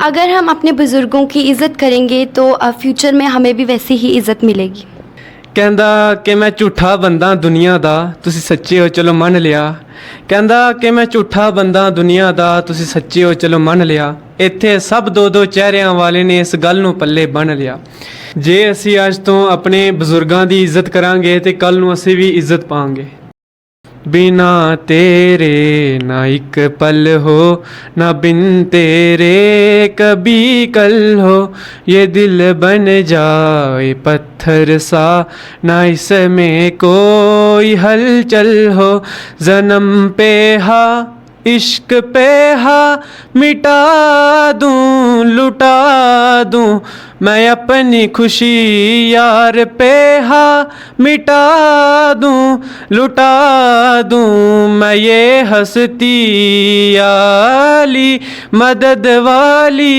अगर हम अपने बुज़ुर्गों की इज़्ज़त करेंगे तो फ्यूचर में हमें भी वैसी ही इज़्ज़त मिलेगी। ਕਹਿੰਦਾ ਕਿ ਮੈਂ ਝੂਠਾ ਬੰਦਾ ਦੁਨੀਆ ਦਾ ਤੁਸੀਂ ਸੱਚੇ ਹੋ ਚਲੋ ਮੰਨ ਲਿਆ। ਕਹਿੰਦਾ ਕਿ ਮੈਂ ਝੂਠਾ ਬੰਦਾ ਦੁਨੀਆ ਦਾ ਤੁਸੀਂ ਸੱਚੇ ਹੋ ਚਲੋ ਮੰਨ ਲਿਆ। ਇੱਥੇ ਸਭ ਦੋ ਦੋ ਚਿਹਰਿਆਂ ਵਾਲੇ ਨੇ ਇਸ ਗੱਲ ਨੂੰ ਪੱਲੇ ਬੰਨ੍ਹ ਲਿਆ। ਜੇ ਅਸੀਂ ਅੱਜ ਤੋਂ ਆਪਣੇ ਬਜ਼ੁਰਗਾਂ ਦੀ ਇੱਜ਼ਤ ਕਰਾਂਗੇ ਤੇ ਕੱਲ੍ਹ ਨੂੰ ਅਸੀਂ ਵੀ ਇੱਜ਼ਤ ਪਾਵਾਂਗੇ। बिना तेरे ना एक पल हो ना बिन तेरे कभी कल हो ये दिल बन जाए पत्थर सा ना इसमें कोई हलचल हो जन्म पे हा इश्क पे हा मिटा दूँ लुटा दूँ मैं अपनी खुशी यार पे हा मिटा दूँ लुटा दूँ मैं ये हस्ती आली मदद वाली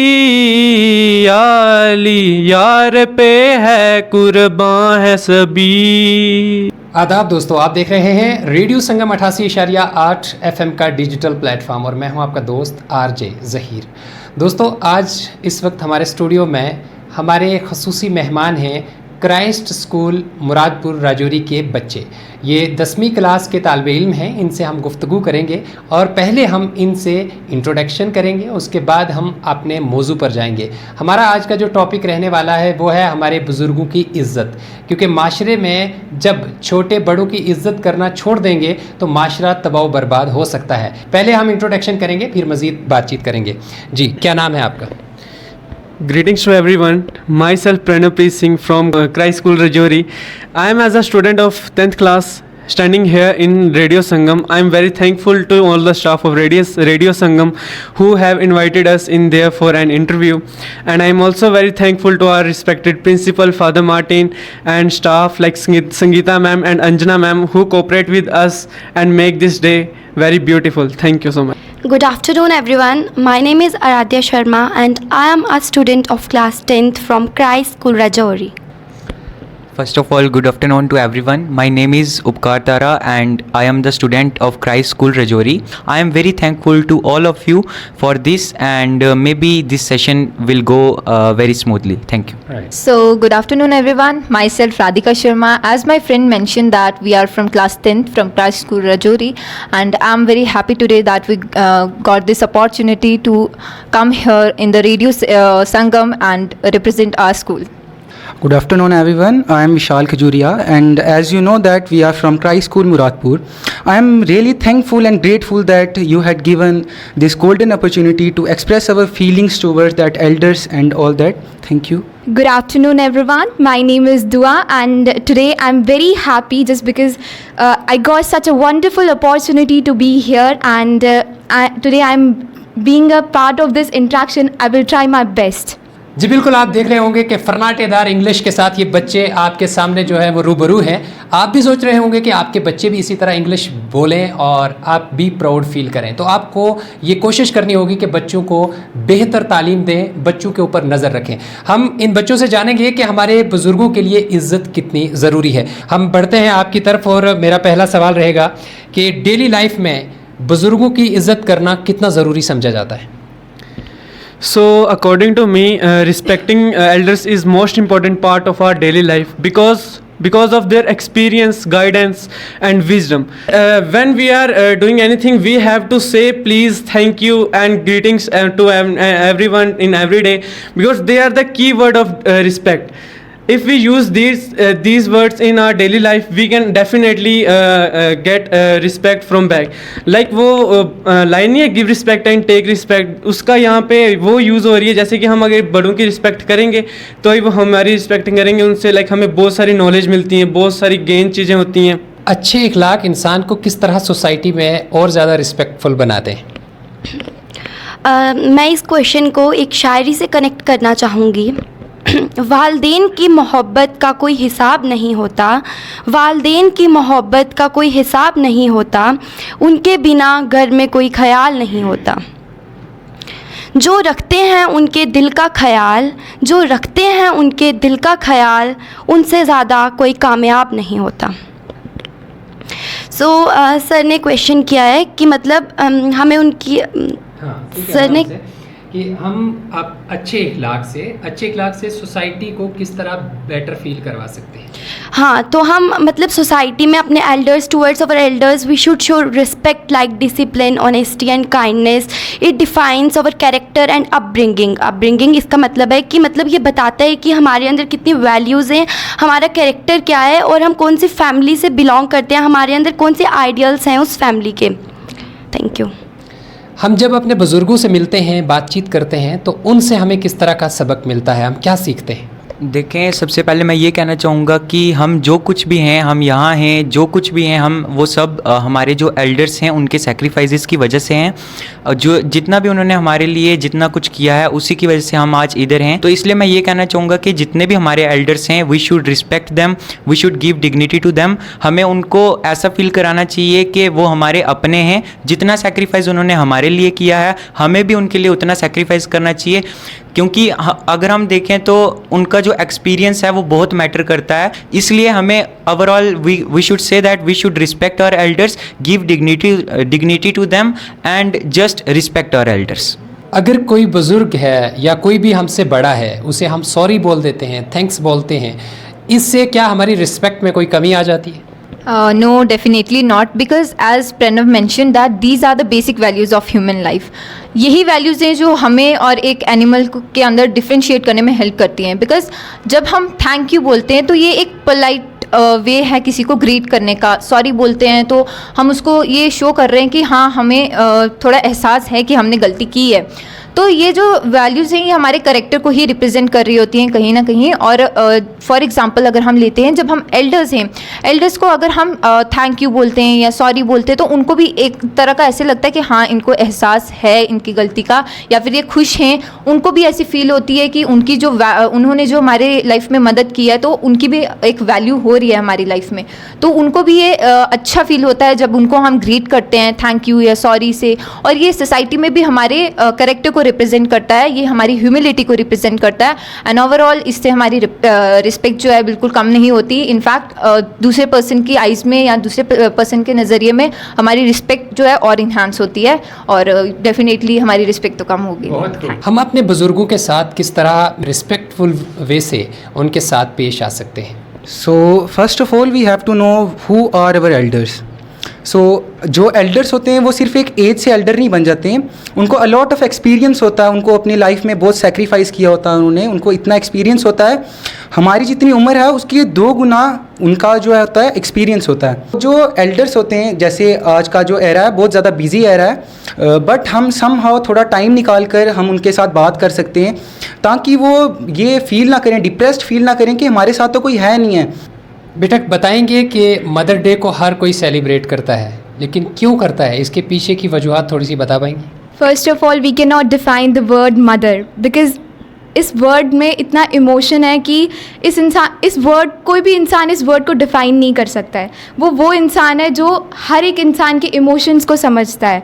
आली यार पे है कुर्बान है सभी। आदाब दोस्तों, आप देख रहे हैं रेडियो संगम 88.8 FM का डिजिटल प्लेटफॉर्म और मैं हूं आपका दोस्त RJ ज़हीर। दोस्तों, आज इस वक्त हमारे स्टूडियो में हमारे खसूसी मेहमान हैं क्राइस्ट स्कूल मुरादपुर राजौरी के बच्चे। ये 10वीं क्लास के तालिबे इल्म हैं। इनसे हम गुफ्तगू करेंगे और पहले हम इनसे इंट्रोडक्शन करेंगे, उसके बाद हम अपने मौजू पर जाएंगे। हमारा आज का जो टॉपिक रहने वाला है वो है हमारे बुज़ुर्गों की इज़्ज़त, क्योंकि माशरे में जब छोटे बड़ों की इज़्ज़त करना छोड़ देंगे तो माशरा तबाह बर्बाद हो सकता है। पहले हम इंट्रोडक्शन करेंगे, फिर मज़ीद बातचीत करेंगे। जी, क्या नाम है आपका? Greetings to everyone. Myself Pranavpreet Singh from Christ School Rajouri. I am as a student of 10th class standing here in Radio Sangam. I am very thankful to all the staff of Radio Sangam who have invited us in there for an interview. And I am also very thankful to our respected principal Father Martin and staff like Sangeeta ma'am and Anjana ma'am who cooperate with us and make this day very beautiful. Thank you so much. Good afternoon everyone. My name is Aradhya Sharma and I am a student of class 10th from Christ School Rajouri. First of all, good afternoon to everyone. My name is Upkar Tara and I am the student of Christ School Rajouri. I am very thankful to all of you for this and maybe this session will go very smoothly. Thank you. Right. So, good afternoon everyone. Myself Radhika Sharma. As my friend mentioned that we are from class 10th from Christ School Rajouri, and I am very happy today that we got this opportunity to come here in the Radio Sangam and represent our school. Good afternoon everyone, I am Vishal Khajuria and as you know that we are from Christ School Muradpur. I am really thankful and grateful that you had given this golden opportunity to express our feelings towards that elders and all that. Thank you. Good afternoon everyone, my name is Dua and today I'm very happy just because I got such a wonderful opportunity to be here and today I'm being a part of this interaction. I will try my best. जी बिल्कुल, आप देख रहे होंगे कि फर्नाटेदार English के साथ ये बच्चे आपके सामने जो है वो रूबरू हैं। आप भी सोच रहे होंगे कि आपके बच्चे भी इसी तरह इंग्लिश बोलें और आप भी प्राउड फील करें, तो आपको ये कोशिश करनी होगी कि बच्चों को बेहतर तालीम दें, बच्चों के ऊपर नज़र रखें। हम इन बच्चों से जानेंगे कि हमारे बुज़ुर्गों के लिए इज़्ज़त कितनी ज़रूरी है। हम बढ़ते हैं आपकी तरफ और मेरा पहला सवाल रहेगा कि डेली लाइफ में बुज़ुर्गों की इज़्ज़त करना कितना ज़रूरी समझा जाता है? So according to me, respecting elders is most important part of our daily life because of their experience, guidance and wisdom. When we are doing anything, we have to say please, thank you and greetings to everyone in every day, because they are the key word of respect. If we use these words in our daily life, we can definitely get respect from back. Like वो line नहीं है give respect and take respect, उसका यहाँ पे वो use हो रही है जैसे कि हम अगर बड़ों की रिस्पेक्ट करेंगे तो ही वो हमारी रिस्पेक्ट करेंगे, उनसे लाइक हमें बहुत सारी नॉलेज मिलती हैं, बहुत सारी गेन चीज़ें होती हैं। अच्छे इखलाक इंसान को किस तरह सोसाइटी में और ज़्यादा रिस्पेक्टफुल बनाते हैं? मैं इस क्वेश्चन को एक शायरी से कनेक्ट करना चाहूँगी। वालदेन की मोहब्बत का कोई हिसाब नहीं होता, वालदेन की मोहब्बत का कोई हिसाब नहीं होता, उनके बिना घर में कोई ख्याल नहीं होता। जो रखते हैं उनके दिल का ख्याल, जो रखते हैं उनके दिल का ख्याल, उनसे ज़्यादा कोई कामयाब नहीं होता। सर ने क्वेश्चन किया है कि मतलब हमें उनकी सर ने कि हम आप अच्छे इखलाक से सोसाइटी को किस तरह बेटर फील करवा सकते हैं। हाँ, तो हम मतलब सोसाइटी में अपने elders, towards our elders we should show respect like discipline, honesty and kindness. It defines our character and upbringing इसका मतलब है कि मतलब ये बताता है कि हमारे अंदर कितनी वैल्यूज़ हैं, हमारा कैरेक्टर क्या है और हम कौन सी फैमिली से बिलोंग करते हैं, हमारे अंदर कौन से आइडियल्स हैं उस फैमिली के। Thank you. हम जब अपने बुज़ुर्गों से मिलते हैं, बातचीत करते हैं, तो उनसे हमें किस तरह का सबक मिलता है, हम क्या सीखते हैं? देखें, सबसे पहले मैं ये कहना चाहूँगा कि हम जो कुछ भी हैं, हम यहाँ हैं, जो कुछ भी हैं, हम वो सब हमारे जो एल्डर्स हैं उनके सेक्रीफाइसेस की वजह से हैं। जो जितना भी उन्होंने हमारे लिए जितना कुछ किया है उसी की वजह से हम आज इधर हैं। तो इसलिए मैं ये कहना चाहूँगा कि जितने भी हमारे एल्डर्स हैं we should respect them, we should give dignity to them. हमें उनको ऐसा फील कराना चाहिए कि वो हमारे अपने हैं। जितना सेक्रीफाइस उन्होंने हमारे लिए किया है हमें भी उनके लिए उतना सेक्रीफाइस करना चाहिए, क्योंकि अगर हम देखें तो उनका जो एक्सपीरियंस है वो बहुत मैटर करता है। इसलिए हमें overall we should say that we should respect our elders, give dignity to them and just respect our elders. अगर कोई बुज़ुर्ग है या कोई भी हमसे बड़ा है उसे हम सॉरी बोल देते हैं, थैंक्स बोलते हैं, इससे क्या हमारी रिस्पेक्ट में कोई कमी आ जाती है? No, definitely not, because as Pranav mentioned that these are the basic values of human life. यही वैल्यूज़ हैं जो हमें और एक एनिमल के अंदर डिफ्रेंशिएट करने में हेल्प करती हैं। बिकॉज जब हम थैंक यू बोलते हैं तो ये एक पोलाइट वे है किसी को ग्रीट करने का। सॉरी बोलते हैं तो हम उसको ये शो कर रहे हैं कि हाँ हमें थोड़ा एहसास है कि हमने गलती की है। तो ये जो वैल्यूज़ हैं ये हमारे करेक्टर को ही रिप्रेजेंट कर रही होती हैं कहीं ना कहीं। और फॉर एग्जांपल अगर हम लेते हैं, जब हम एल्डर्स हैं, एल्डर्स को अगर हम थैंक यू बोलते हैं या सॉरी बोलते हैं तो उनको भी एक तरह का ऐसे लगता है कि हाँ इनको एहसास है इनकी गलती का, या फिर ये खुश हैं। उनको भी ऐसी फील होती है कि उनकी जो उन्होंने जो हमारे लाइफ में मदद की है तो उनकी भी एक वैल्यू हो रही है हमारी लाइफ में। तो उनको भी ये अच्छा फील होता है जब उनको हम ग्रीट करते हैं थैंक यू या सॉरी से। और ये सोसाइटी में भी हमारे करेक्टर को रिप्रेजेंट करता है, ये हमारी ह्यूमिलिटी को रिप्रेजेंट करता है। एंड ओवरऑल इससे हमारी रिस्पेक्ट जो है बिल्कुल कम नहीं होती। इनफैक्ट दूसरे पर्सन की आइज़ में या दूसरे पर्सन के नज़रिए में हमारी रिस्पेक्ट जो है और इन्हांस होती है, और डेफिनेटली हमारी रिस्पेक्ट तो कम होगी। हम अपने बुज़ुर्गों के साथ किस तरह रिस्पेक्टफुल वे से उनके साथ पेश आ सकते हैं? So first of all we have to know who are our elders. सो जो एल्डर्स होते हैं वो सिर्फ एक एज से एल्डर नहीं बन जाते हैं, उनको अलॉट ऑफ एक्सपीरियंस होता है, उनको अपनी लाइफ में बहुत सेक्रीफाइस किया होता है उन्होंने, उनको इतना एक्सपीरियंस होता है, हमारी जितनी उम्र है उसकी 2 गुना उनका जो होता है एक्सपीरियंस होता है। जो एल्डर्स होते हैं, जैसे आज का जो एरा है बहुत ज़्यादा बिजी एरा है, बट हम समहाउ थोड़ा टाइम निकाल कर हम उनके साथ बात कर सकते हैं ताकि वो ये फील ना करें, डिप्रेस्ड फील ना करें कि हमारे साथ तो कोई है नहीं है। बेटा बताएंगे कि मदर डे को हर कोई सेलिब्रेट करता है, लेकिन क्यों करता है, इसके पीछे की वजूहत थोड़ी सी बता पाएंगे? First of all, we cannot define the word mother because इस वर्ड में इतना इमोशन है कि इस वर्ड कोई भी इंसान इस वर्ड को डिफ़ाइन नहीं कर सकता है। वो इंसान है जो हर एक इंसान के इमोशंस को समझता है।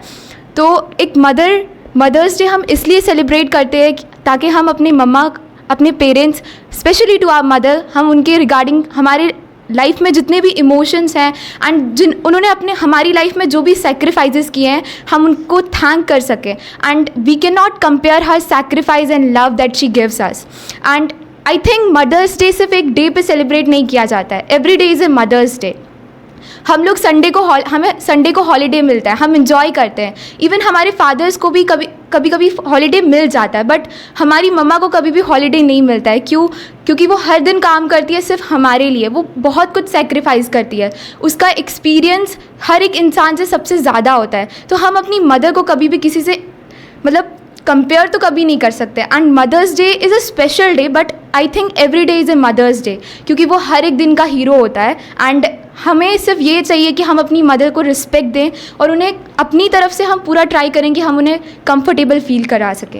तो एक मदर्स डे हम इसलिए सेलिब्रेट करते हैं ताकि हम अपनी मम्मा, अपने parents, specially to our mother, हम उनके रिगार्डिंग हमारे लाइफ में जितने भी इमोशंस हैं एंड उन्होंने हमारी लाइफ में जो भी सेक्रीफाइसेस किए हैं हम उनको थैंक कर सकें। And we can not compare her sacrifice and love that she gives us. And I think mother's day सिर्फ एक डे पे सेलिब्रेट नहीं किया जाता है, every day is a mother's day. हम लोग हमें संडे को हॉलीडे मिलता है, हम इंजॉय करते हैं। इवन हमारे फादर्स को भी कभी हॉलीडे मिल जाता है, बट हमारी मम्मा को कभी भी हॉलीडे नहीं मिलता है। क्यों? क्योंकि वो हर दिन काम करती है सिर्फ हमारे लिए, वो बहुत कुछ सेक्रीफाइस करती है, उसका एक्सपीरियंस हर एक इंसान से सबसे ज़्यादा होता है। तो हम अपनी मदर को कभी भी किसी से कंपेयर तो कभी नहीं कर सकते। And mother's day is a special day, but I think every day is a mother's day, क्योंकि वो हर एक दिन का हीरो होता है। एंड हमें सिर्फ ये चाहिए कि हम अपनी मदर को रिस्पेक्ट दें और उन्हें अपनी तरफ से हम पूरा ट्राई करें कि हम उन्हें कंफर्टेबल फील करा सकें।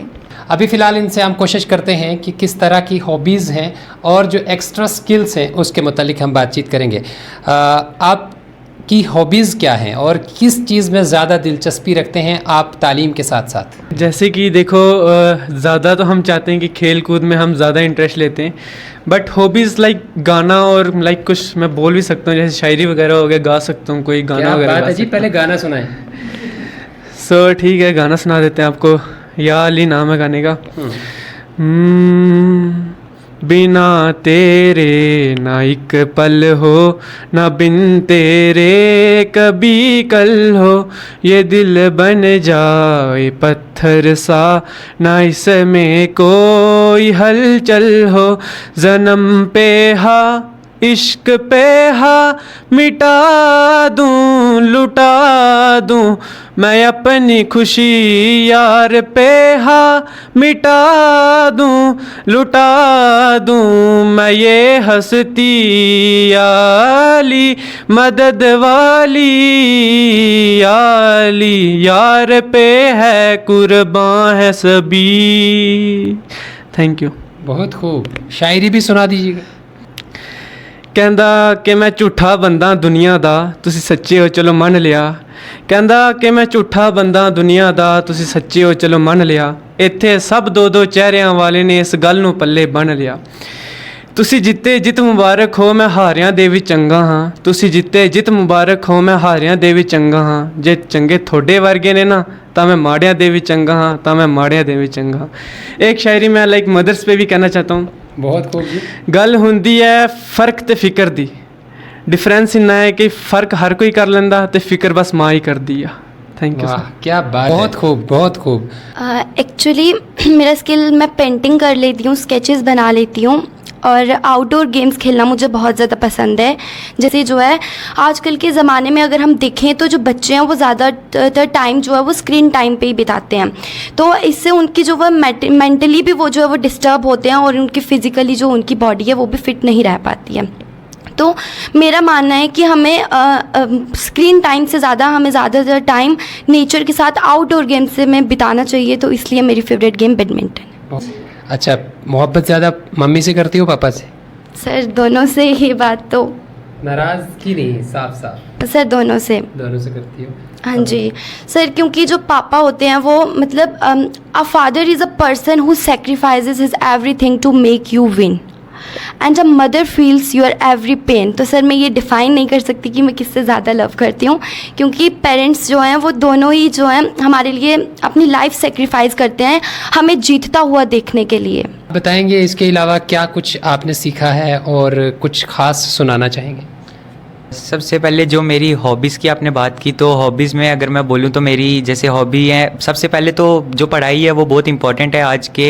अभी फ़िलहाल इनसे हम कोशिश करते हैं कि किस तरह की हॉबीज़ हैं और जो एक्स्ट्रा स्किल्स हैं उसके मुतालिक हम बातचीत करेंगे। आप की हॉबीज़ क्या हैं और किस चीज़ में ज़्यादा दिलचस्पी रखते हैं आप तालीम के साथ साथ? जैसे कि देखो, ज़्यादा तो हम चाहते हैं कि खेल कूद में हम ज़्यादा इंटरेस्ट लेते हैं, बट हॉबीज़ लाइक गाना और लाइक कुछ मैं बोल भी सकता हूँ, जैसे शायरी वगैरह हो गया, गा सकता हूँ, कोई गाना वगैरह गा जी, पहले गाना सुनाएं। सो ठीक है, गाना सुना देते हैं आपको। या अली नाम है गाने का। बिना तेरे ना एक पल हो, ना बिन तेरे कभी कल हो, ये दिल बन जाए पत्थर सा, ना इसमें कोई हलचल हो, जन्म पे हा इश्क पे हा, मिटा दूं लुटा दूं मैं अपनी खुशी यार पे हा, मिटा दूं लुटा दूं मैं ये हस्ती आली मदद वाली आली, यार पे है कुर्बान है सभी। Thank you. बहुत खूब, शायरी भी सुना दीजिएगा। ਕਹਿੰਦਾ ਕਿ ਮੈਂ ਝੂਠਾ ਬੰਦਾ ਦੁਨੀਆ ਦਾ, ਤੁਸੀਂ ਸੱਚੇ ਹੋ ਚਲੋ ਮੰਨ ਲਿਆ। ਕਹਿੰਦਾ ਕਿ ਮੈਂ ਝੂਠਾ ਬੰਦਾ ਦੁਨੀਆ ਦਾ, ਤੁਸੀਂ ਸੱਚੇ ਹੋ ਚਲੋ ਮੰਨ ਲਿਆ। ਇੱਥੇ ਸਭ ਦੋ ਦੋ ਚਿਹਰਿਆਂ ਵਾਲੇ ਨੇ ਇਸ ਗੱਲ ਨੂੰ ਪੱਲੇ ਬੰਨ੍ਹ ਲਿਆ। ਤੁਸੀਂ ਜਿੱਤੇ ਜਿੱਤ ਮੁਬਾਰਕ ਹੋ, ਮੈਂ ਹਾਰਿਆਂ ਦੇ ਵੀ ਚੰਗਾ ਹਾਂ। ਤੁਸੀਂ ਜਿੱਤੇ ਜਿੱਤ ਮੁਬਾਰਕ ਹੋ, ਮੈਂ ਹਾਰਿਆਂ ਦੇ ਵੀ ਚੰਗਾ ਹਾਂ। ਜੇ ਚੰਗੇ ਤੁਹਾਡੇ ਵਰਗੇ ਨੇ ਨਾ ਤਾਂ मैं माड़ियाँ दे भी चंगा हाँ, ਤਾਂ मैं माड़ियाँ दे भी चंगा हाँ। एक शायरी मैं लाइक मदर्स पे भी कहना चाहता हूँ। बहुत खूब जी। गल हुंदी है फ़र्क ते फ़िक्र दी, डिफरेंस इन्ना है कि फ़र्क हर कोई कर लेंदा ते फ़िक्र बस माँ ही कर दी आ। Thank you. वाह क्या बात, बहुत खूब बहुत खूब। एक्चुअली मेरा स्किल, मैं पेंटिंग कर लेती हूँ, स्केचेस बना लेती हूँ और आउटडोर गेम्स खेलना मुझे बहुत ज़्यादा पसंद है। जैसे जो है आजकल के ज़माने में अगर हम देखें तो जो बच्चे हैं वो ज़्यादातर टाइम जो है वो स्क्रीन टाइम पे ही बिताते हैं, तो इससे उनकी जो वह मेंटली भी वो जो है वो डिस्टर्ब होते हैं और उनकी फ़िज़िकली जो उनकी बॉडी है वो भी फिट नहीं रह पाती है। तो मेरा मानना है कि हमें स्क्रीन टाइम से ज़्यादा हमें ज़्यादातर टाइम नेचर के साथ आउटडोर गेम से में बिताना चाहिए, तो इसलिए मेरी फेवरेट गेम बैडमिंटन है। अच्छा, मोहब्बत ज़्यादा मम्मी से करती हो पापा से? सर दोनों से, ये बात तो नाराज़गी नहीं, साफ साफ सर दोनों से करती हो। हाँ जी सर, क्योंकि जो पापा होते हैं वो मतलब a father is a person who sacrifices his everything to make you win and a mother feels your every pain. तो सर मैं ये डिफ़ाइन नहीं कर सकती कि मैं किससे ज़्यादा लव करती हूँ, क्योंकि पेरेंट्स जो हैं वो दोनों ही जो हैं हमारे लिए अपनी लाइफ सेक्रीफाइस करते हैं हमें जीतता हुआ देखने के लिए। बताएंगे इसके अलावा क्या कुछ आपने सीखा है और कुछ ख़ास सुनाना चाहेंगे? सबसे पहले जो मेरी हॉबीज़ की आपने बात की, तो हॉबीज़ में अगर मैं बोलूँ तो मेरी जैसे हॉबी है, सबसे पहले तो जो पढ़ाई है वो बहुत इंपॉर्टेंट है आज के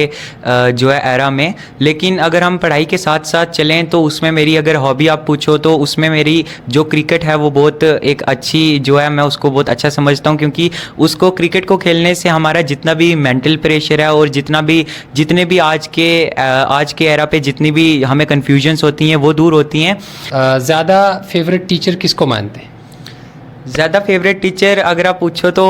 जो है एरा में। लेकिन अगर हम पढ़ाई के साथ साथ चलें तो उसमें मेरी अगर हॉबी आप पूछो तो उसमें मेरी जो क्रिकेट है वो बहुत एक अच्छी जो है, मैं उसको बहुत अच्छा समझता हूँ, क्योंकि उसको क्रिकेट को खेलने से हमारा जितना भी मेंटल प्रेशर है और जितने भी आज के एरा पे जितनी भी हमें कन्फ्यूजन्स होती हैं वो दूर होती हैं। ज़्यादा फेवरेट टीचर किसको मानते हैं? ज़्यादा फेवरेट टीचर अगर आप पूछो तो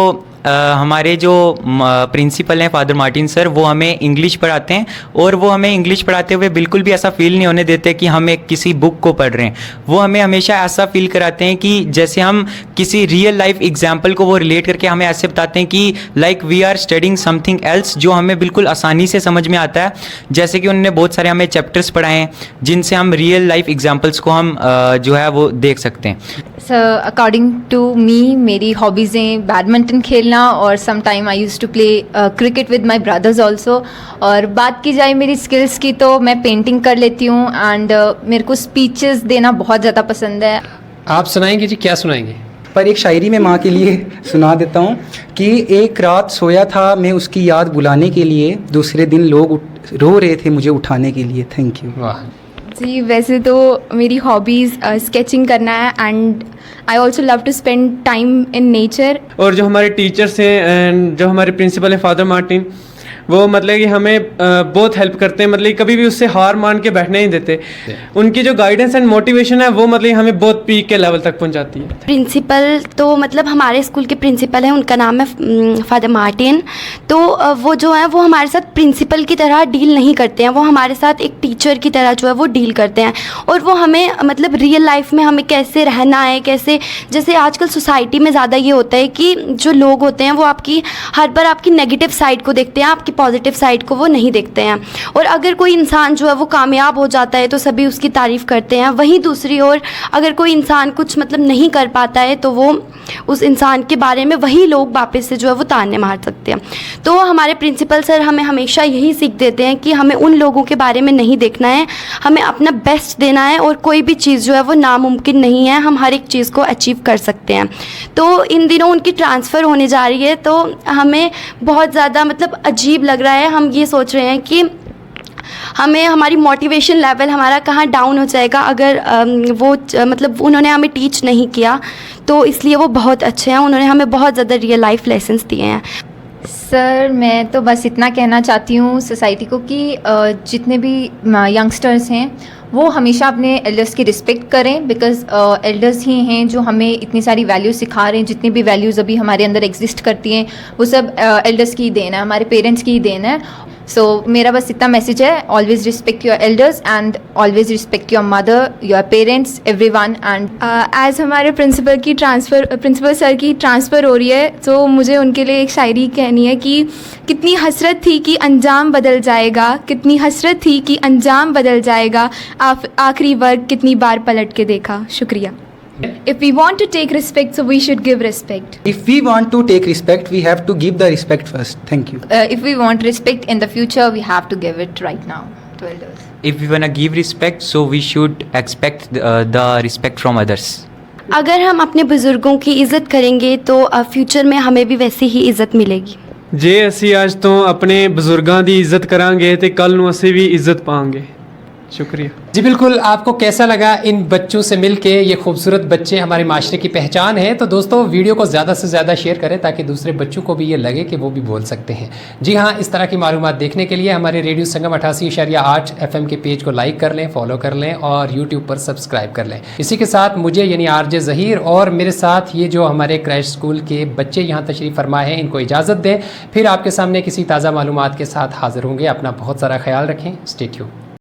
हमारे जो प्रिंसिपल हैं फादर मार्टिन सर, वो हमें इंग्लिश पढ़ाते हैं और वो हमें इंग्लिश पढ़ाते हुए बिल्कुल भी ऐसा फील नहीं होने देते कि हम एक किसी बुक को पढ़ रहे हैं। वो हमें हमेशा ऐसा फील कराते हैं कि जैसे हम किसी रियल लाइफ एग्जाम्पल को वो रिलेट करके हमें ऐसे बताते हैं कि like we are studying something else, जो हमें बिल्कुल आसानी से समझ में आता है। जैसे कि उन्होंने बहुत सारे हमें चैप्टर्स पढ़ाए हैं जिनसे हम रियल लाइफ एग्जाम्पल्स को हम जो है वो देख सकते हैं। सर अकॉर्डिंग टू मी मेरी हॉबीज़ हैं बैडमिंटन खेलना और some time I use to play cricket with my brothers also. और बात की जाए मेरी स्किल्स की तो मैं पेंटिंग कर लेती हूँ एंड मेरे को स्पीचेस देना बहुत ज़्यादा पसंद है। आप सुनाएंगे जी, क्या सुनाएंगे? पर एक शायरी मैं माँ के लिए सुना देता हूँ कि एक रात सोया था मैं उसकी याद बुलाने के लिए, दूसरे दिन लोग रो रहे थे मुझे उठाने के लिए। Thank you. वाह जी, वैसे तो मेरी हॉबीज़ स्केचिंग करना है and I also love to spend time in nature. और जो हमारे टीचर्स हैं एंड जो हमारे प्रिंसिपल हैं फादर मार्टिन, वो मतलब कि हमें बहुत हेल्प करते हैं, मतलब कभी भी उससे हार मान के बैठने नहीं देते। उनकी जो गाइडेंस एंड मोटिवेशन है वो मतलब हमें बहुत पीक के लेवल तक पहुंचाती है। प्रिंसिपल तो मतलब हमारे स्कूल के प्रिंसिपल हैं, उनका नाम है फादर मार्टिन। तो वो जो है वो हमारे साथ प्रिंसिपल की तरह डील नहीं करते हैं, वो हमारे साथ एक टीचर की तरह जो है वो डील करते हैं। और वो हमें मतलब रियल लाइफ में हमें कैसे रहना है, कैसे, जैसे आजकल सोसाइटी में ज़्यादा ये होता है कि जो लोग होते हैं वो आपकी हर बार आपकी नेगेटिव साइड को देखते हैं, आपकी पॉजिटिव साइड को वो नहीं देखते हैं। और अगर कोई इंसान जो है वो कामयाब हो जाता है तो सभी उसकी तारीफ़ करते हैं, वहीं दूसरी ओर अगर कोई इंसान कुछ मतलब नहीं कर पाता है तो वो उस इंसान के बारे में वही लोग वापस से जो है वो ताने मार सकते हैं। तो हमारे प्रिंसिपल सर हमें हमेशा यही सीख देते हैं कि हमें उन लोगों के बारे में नहीं देखना है, हमें अपना बेस्ट देना है और कोई भी चीज़ जो है वो नामुमकिन नहीं है, हम हर एक चीज़ को अचीव कर सकते हैं। तो इन दिनों उनकी ट्रांसफ़र होने जा रही है तो हमें बहुत ज़्यादा मतलब अजीब लग रहा है। हम ये सोच रहे हैं कि हमें हमारी मोटिवेशन लेवल हमारा कहाँ डाउन हो जाएगा अगर मतलब उन्होंने हमें टीच नहीं किया। तो इसलिए वो बहुत अच्छे हैं, उन्होंने हमें बहुत ज़्यादा रियल लाइफ लेसन्स दिए हैं। सर मैं तो बस इतना कहना चाहती हूँ सोसाइटी को कि जितने भी यंगस्टर्स हैं वो हमेशा अपने एल्डर्स की रिस्पेक्ट करें, बिकॉज़ एल्डर्स ही हैं जो हमें इतनी सारी वैल्यूज़ सिखा रहे हैं। जितनी भी वैल्यूज़ अभी हमारे अंदर एग्जिस्ट करती हैं वो सब एल्डर्स की ही देन है, हमारे पेरेंट्स की ही देन है। सो मेरा बस इतना मैसेज है, always respect your elders and always respect your mother, your parents, everyone. And as हमारे प्रिंसिपल सर की ट्रांसफ़र हो रही है तो मुझे उनके लिए एक शायरी कहनी है कि कितनी हसरत थी कि अंजाम बदल जाएगा, कितनी हसरत थी कि अंजाम बदल जाएगा, आखिरी वर्ग कितनी बार पलट के देखा। शुक्रिया। If we want to take respect, so we should give respect. If we want to take respect, we have to give the respect first. Thank you. If we want respect in the future, we have to give it right now to elders. If we wanna give respect, so we should expect the respect from others. अगर हम अपने बुज़ुर्गों की इज़्ज़त करेंगे तो future में हमें भी वैसी ही इज़्ज़त मिलेगी। ਜੇ ਅਸੀਂ ਅੱਜ ਤੋਂ ਆਪਣੇ ਬਜ਼ੁਰਗਾਂ ਦੀ ਇੱਜ਼ਤ ਕਰਾਂਗੇ ਤੇ ਕੱਲ ਨੂੰ ਅਸੀਂ ਵੀ ਇੱਜ਼ਤ ਪਾਵਾਂਗੇ। शुक्रिया जी बिल्कुल। आपको कैसा लगा इन बच्चों से मिलके? ये खूबसूरत बच्चे हमारे माशरे की पहचान है। तो दोस्तों वीडियो को ज़्यादा से ज़्यादा शेयर करें ताकि दूसरे बच्चों को भी ये लगे कि वो भी बोल सकते हैं। जी हाँ, इस तरह की मालूमात देखने के लिए हमारे रेडियो संगम 88.8 FM के पेज को लाइक कर लें, फॉलो कर लें और यूट्यूब पर सब्सक्राइब कर लें। इसी के साथ मुझे यानी RJ ज़हीर और मेरे साथ ये जो हमारे क्राइस्ट स्कूल के बच्चे यहाँ तशरीफ़ फरमाए हैं इनको इजाज़त दें। फिर आपके सामने किसी ताज़ा मालूमात के साथ हाज़िर होंगे। अपना बहुत सारा ख्याल रखें। Stay tuned.